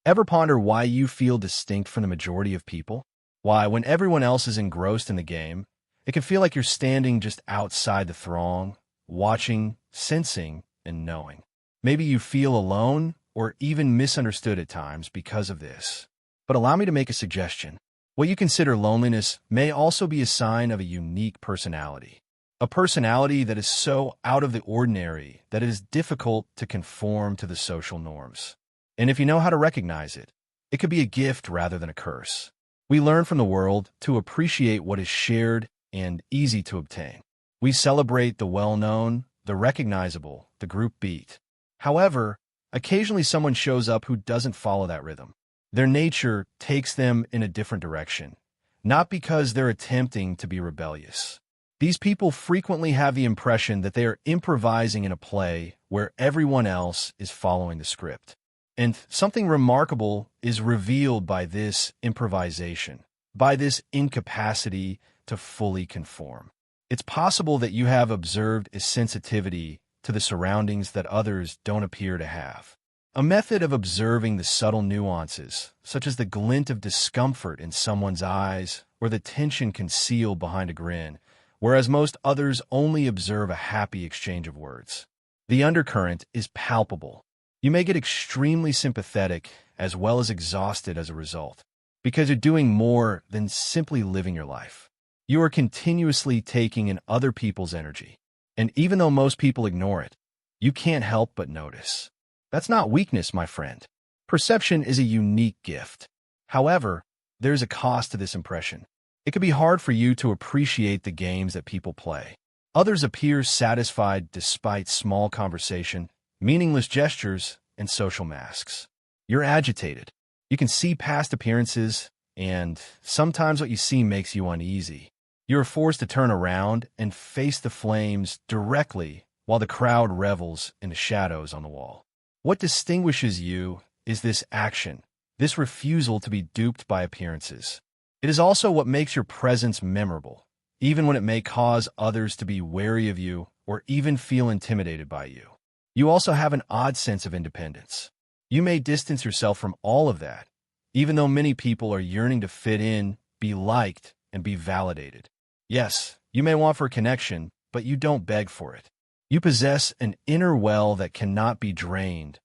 Ever ponder why you feel distinct from the majority of people? Why, when everyone else is engrossed in the game, it can feel like you're standing just outside the throng, watching, sensing, and knowing. Maybe you feel alone or even misunderstood at times because of this. But allow me to make a suggestion. What you consider loneliness may also be a sign of a unique personality. A personality that is so out of the ordinary that it is difficult to conform to the social norms. And if you know how to recognize it, it could be a gift rather than a curse. We learn from the world to appreciate what is shared and easy to obtain. We celebrate the well-known, the recognizable, the group beat. However, occasionally someone shows up who doesn't follow that rhythm. Their nature takes them in a different direction, not because they're attempting to be rebellious. These people frequently have the impression that they are improvising in a play where everyone else is following the script. And something remarkable is revealed by this improvisation, by this incapacity to fully conform. It's possible that you have observed a sensitivity to the surroundings that others don't appear to have. A method of observing the subtle nuances, such as the glint of discomfort in someone's eyes or the tension concealed behind a grin, whereas most others only observe a happy exchange of words. The undercurrent is palpable. You may get extremely sympathetic as well as exhausted as a result, because you're doing more than simply living your life. You are continuously taking in other people's energy, and even though most people ignore it, you can't help but notice. That's not weakness, my friend. Perception is a unique gift. However, there's a cost to this impression. It can be hard for you to appreciate the games that people play. Others appear satisfied despite small conversation, meaningless gestures, and social masks. You're agitated. You can see past appearances, and sometimes what you see makes you uneasy. You're forced to turn around and face the flames directly while the crowd revels in the shadows on the wall. What distinguishes you is this action, this refusal to be duped by appearances. It is also what makes your presence memorable, even when it may cause others to be wary of you or even feel intimidated by you. You also have an odd sense of independence. You may distance yourself from all of that, even though many people are yearning to fit in, be liked, and be validated. Yes, you may want for a connection, but you don't beg for it. You possess an inner well that cannot be drained,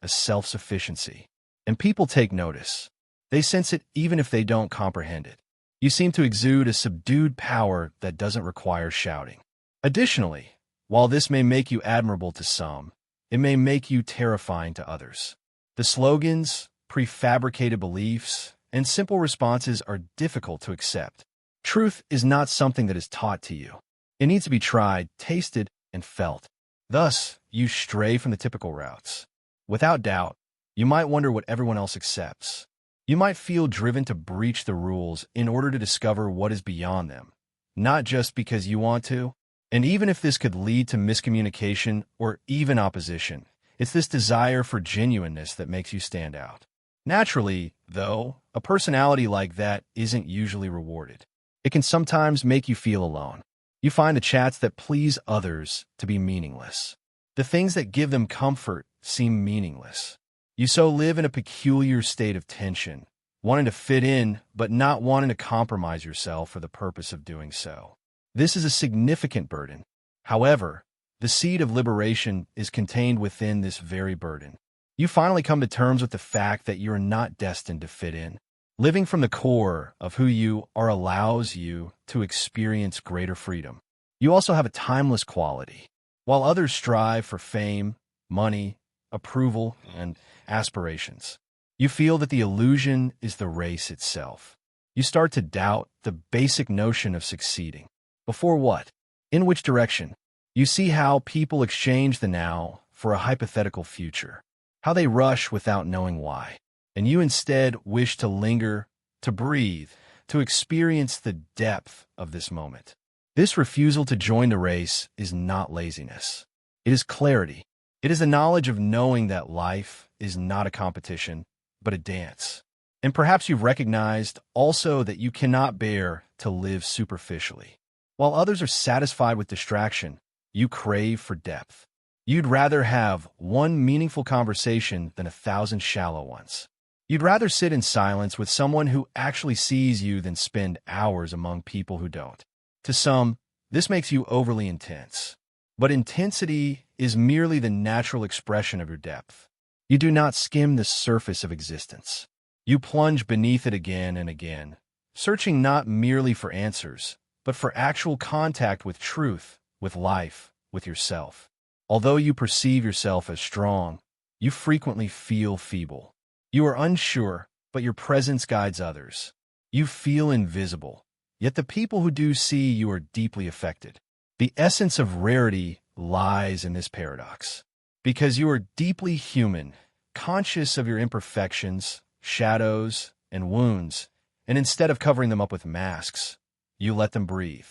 a self-sufficiency. And people take notice. They sense it even if they don't comprehend it. You seem to exude a subdued power that doesn't require shouting. Additionally, while this may make you admirable to some, it may make you terrifying to others. The slogans, prefabricated beliefs, and simple responses are difficult to accept. Truth is not something that is taught to you. It needs to be tried, tasted, and felt. Thus, you stray from the typical routes. Without doubt, you might wonder what everyone else accepts. You might feel driven to breach the rules in order to discover what is beyond them, not just because you want to. And even if this could lead to miscommunication or even opposition, it's this desire for genuineness that makes you stand out. Naturally, though, a personality like that isn't usually rewarded. It can sometimes make you feel alone. You find the chats that please others to be meaningless. The things that give them comfort seem meaningless. You so live in a peculiar state of tension, wanting to fit in but not wanting to compromise yourself for the purpose of doing so. This is a significant burden. However, the seed of liberation is contained within this very burden. You finally come to terms with the fact that you are not destined to fit in. Living from the core of who you are allows you to experience greater freedom. You also have a timeless quality. While others strive for fame, money, approval, and aspirations, you feel that the illusion is the race itself. You start to doubt the basic notion of succeeding. Before what? In which direction? You see how people exchange the now for a hypothetical future, how they rush without knowing why, and you instead wish to linger, to breathe, to experience the depth of this moment. This refusal to join the race is not laziness. It is clarity. It is the knowledge of knowing that life is not a competition, but a dance. And perhaps you've recognized also that you cannot bear to live superficially. While others are satisfied with distraction, you crave for depth. You'd rather have one meaningful conversation than 1,000 shallow ones. You'd rather sit in silence with someone who actually sees you than spend hours among people who don't. To some, this makes you overly intense. But intensity is merely the natural expression of your depth. You do not skim the surface of existence. You plunge beneath it again and again, searching not merely for answers, but for actual contact with truth, with life, with yourself. Although you perceive yourself as strong, you frequently feel feeble. You are unsure, but your presence guides others. You feel invisible, yet the people who do see you are deeply affected. The essence of rarity lies in this paradox. Because you are deeply human, conscious of your imperfections, shadows, and wounds, and instead of covering them up with masks, you let them breathe.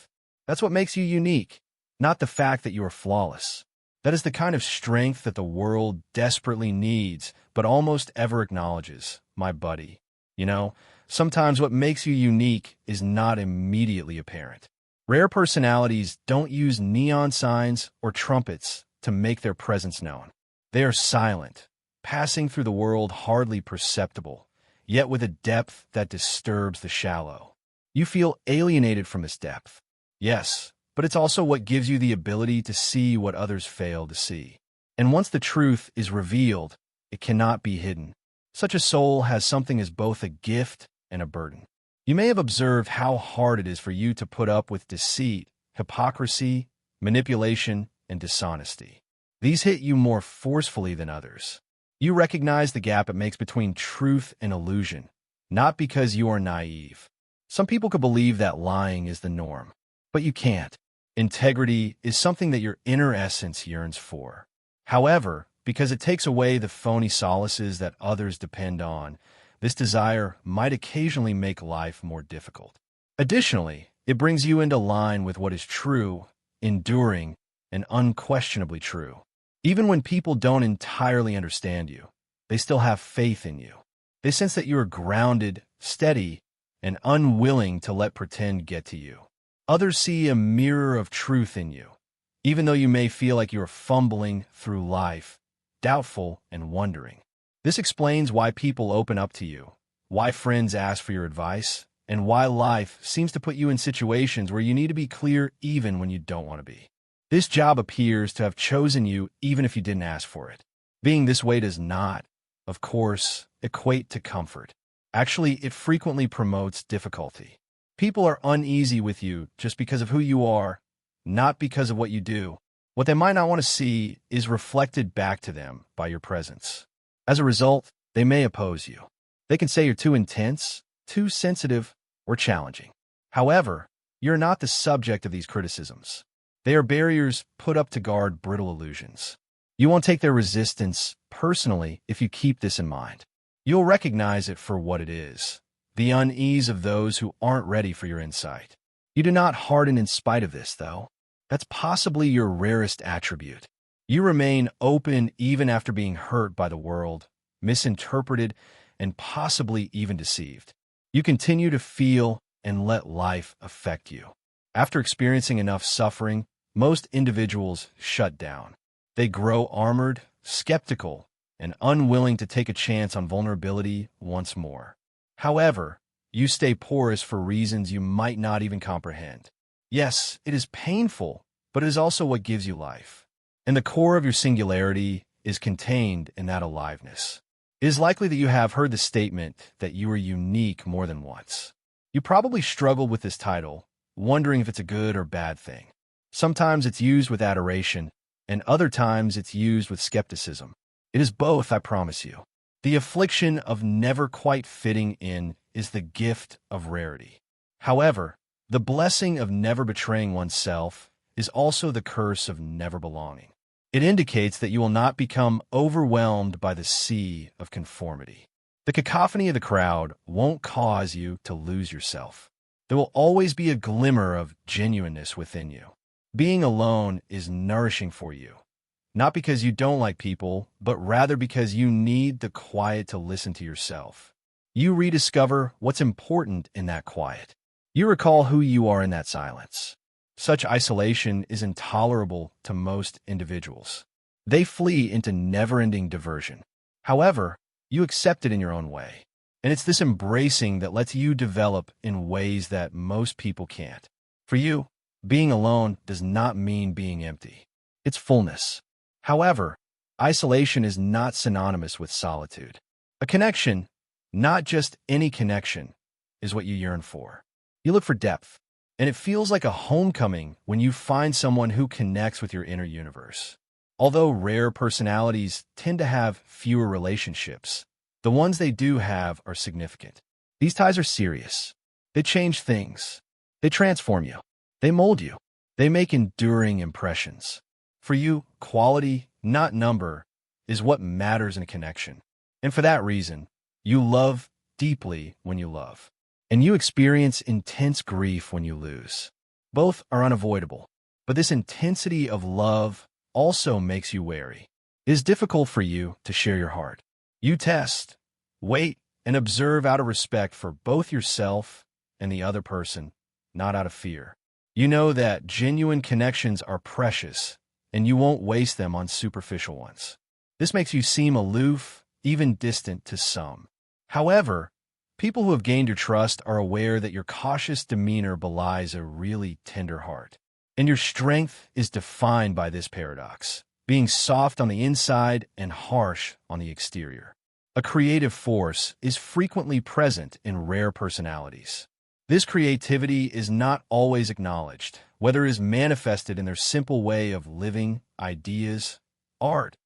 That's what makes you unique, not the fact that you are flawless. That is the kind of strength that the world desperately needs, but almost ever acknowledges, my buddy. Sometimes what makes you unique is not immediately apparent. Rare personalities don't use neon signs or trumpets to make their presence known. They are silent, passing through the world hardly perceptible, yet with a depth that disturbs the shallow. You feel alienated from this depth. Yes, but it's also what gives you the ability to see what others fail to see. And once the truth is revealed, it cannot be hidden. Such a soul has something as both a gift and a burden. You may have observed how hard it is for you to put up with deceit, hypocrisy, manipulation, and dishonesty. These hit you more forcefully than others. You recognize the gap it makes between truth and illusion, not because you are naive. Some people could believe that lying is the norm, but you can't. Integrity is something that your inner essence yearns for. However, because it takes away the phony solaces that others depend on, this desire might occasionally make life more difficult. Additionally, it brings you into line with what is true, enduring, and unquestionably true. Even when people don't entirely understand you, they still have faith in you. They sense that you are grounded, steady, and unwilling to let pretend get to you. Others see a mirror of truth in you, even though you may feel like you are fumbling through life, doubtful and wondering. This explains why people open up to you, why friends ask for your advice, and why life seems to put you in situations where you need to be clear even when you don't want to be. This job appears to have chosen you even if you didn't ask for it. Being this way does not, of course, equate to comfort. Actually, it frequently promotes difficulty. People are uneasy with you just because of who you are, not because of what you do. What they might not want to see is reflected back to them by your presence. As a result, they may oppose you. They can say you're too intense, too sensitive, or challenging. However, you're not the subject of these criticisms. They are barriers put up to guard brittle illusions. You won't take their resistance personally if you keep this in mind. You'll recognize it for what it is, the unease of those who aren't ready for your insight. You do not harden in spite of this, though. That's possibly your rarest attribute. You remain open even after being hurt by the world, misinterpreted, and possibly even deceived. You continue to feel and let life affect you. After experiencing enough suffering, most individuals shut down. They grow armored, skeptical, and unwilling to take a chance on vulnerability once more. However, you stay porous for reasons you might not even comprehend. Yes, it is painful, but it is also what gives you life. And the core of your singularity is contained in that aliveness. It is likely that you have heard the statement that you are unique more than once. You probably struggled with this title, wondering if it's a good or bad thing. Sometimes it's used with adoration, and other times it's used with skepticism. It is both, I promise you. The affliction of never quite fitting in is the gift of rarity. However, the blessing of never betraying oneself is also the curse of never belonging. It indicates that you will not become overwhelmed by the sea of conformity. The cacophony of the crowd won't cause you to lose yourself. There will always be a glimmer of genuineness within you. Being alone is nourishing for you, not because you don't like people, but rather because you need the quiet to listen to yourself. You rediscover what's important in that quiet. You recall who you are in that silence. Such isolation is intolerable to most individuals. They flee into never-ending diversion. However, you accept it in your own way. And it's this embracing that lets you develop in ways that most people can't. For you, being alone does not mean being empty. It's fullness. However, isolation is not synonymous with solitude. A connection, not just any connection, is what you yearn for. You look for depth, and it feels like a homecoming when you find someone who connects with your inner universe. Although rare personalities tend to have fewer relationships, the ones they do have are significant. These ties are serious. They change things. They transform you. They mold you. They make enduring impressions. For you, quality, not number, is what matters in a connection. And for that reason, you love deeply when you love. And you experience intense grief when you lose. Both are unavoidable, but this intensity of love also makes you wary. It is difficult for you to share your heart. You test, wait, and observe out of respect for both yourself and the other person, not out of fear. You know that genuine connections are precious, and you won't waste them on superficial ones. This makes you seem aloof, even distant to some. However, people who have gained your trust are aware that your cautious demeanor belies a really tender heart. And your strength is defined by this paradox, being soft on the inside and harsh on the exterior. A creative force is frequently present in rare personalities. This creativity is not always acknowledged, whether it is manifested in their simple way of living, ideas, art,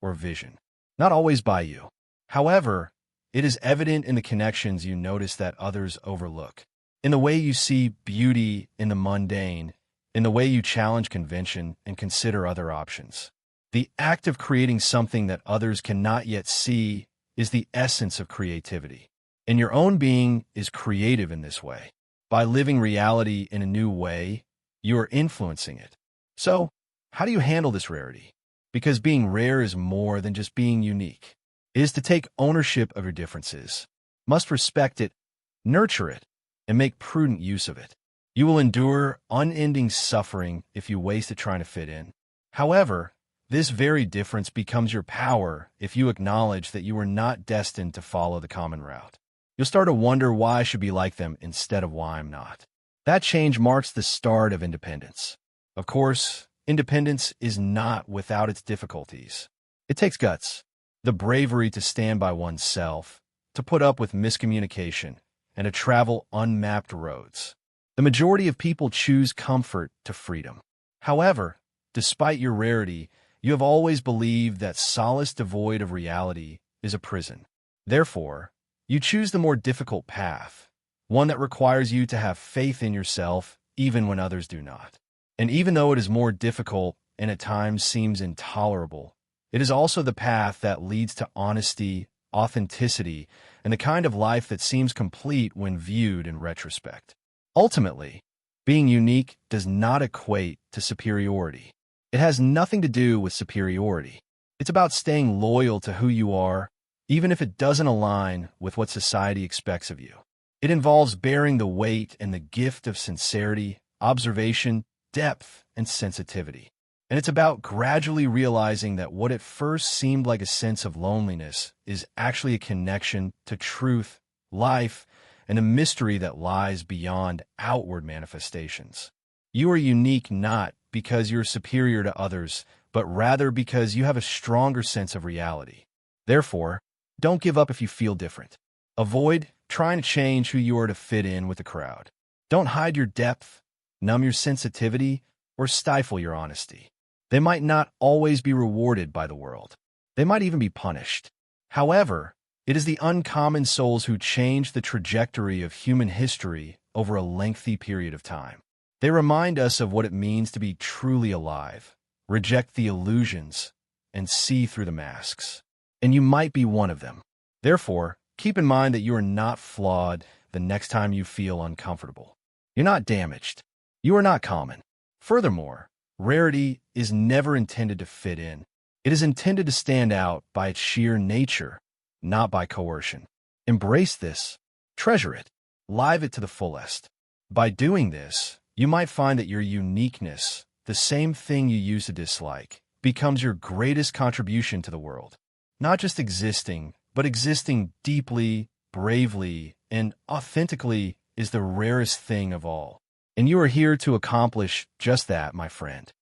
or vision. Not always by you. However, it is evident in the connections you notice that others overlook, in the way you see beauty in the mundane, in the way you challenge convention and consider other options. The act of creating something that others cannot yet see is the essence of creativity. And your own being is creative in this way. By living reality in a new way, you are influencing it. So, how do you handle this rarity? Because being rare is more than just being unique. It is to take ownership of your differences, must respect it, nurture it, and make prudent use of it. You will endure unending suffering if you waste it trying to fit in. However, this very difference becomes your power if you acknowledge that you are not destined to follow the common route. You'll start to wonder why I should be like them instead of why I'm not. That change marks the start of independence. Of course, independence is not without its difficulties. It takes guts, the bravery to stand by oneself, to put up with miscommunication, and to travel unmapped roads. The majority of people choose comfort to freedom. However, despite your rarity, you have always believed that solace devoid of reality is a prison. Therefore, you choose the more difficult path, one that requires you to have faith in yourself even when others do not. And even though it is more difficult and at times seems intolerable, it is also the path that leads to honesty, authenticity, and the kind of life that seems complete when viewed in retrospect. Ultimately, being unique does not equate to superiority. It has nothing to do with superiority. It's about staying loyal to who you are, even if it doesn't align with what society expects of you. It involves bearing the weight and the gift of sincerity, observation, depth, and sensitivity. And it's about gradually realizing that what at first seemed like a sense of loneliness is actually a connection to truth, life, and a mystery that lies beyond outward manifestations. You are unique not because you're superior to others, but rather because you have a stronger sense of reality. Therefore, don't give up if you feel different. Avoid trying to change who you are to fit in with the crowd. Don't hide your depth, numb your sensitivity, or stifle your honesty. They might not always be rewarded by the world. They might even be punished. However, it is the uncommon souls who change the trajectory of human history over a lengthy period of time. They remind us of what it means to be truly alive, reject the illusions, and see through the masks. And you might be one of them. Therefore, keep in mind that you are not flawed the next time you feel uncomfortable. You're not damaged. You are not common. Furthermore, rarity is never intended to fit in. It is intended to stand out by its sheer nature, not by coercion. Embrace this. Treasure it. Live it to the fullest. By doing this, you might find that your uniqueness, the same thing you used to dislike, becomes your greatest contribution to the world. Not just existing, but existing deeply, bravely, and authentically is the rarest thing of all. And you are here to accomplish just that, my friend.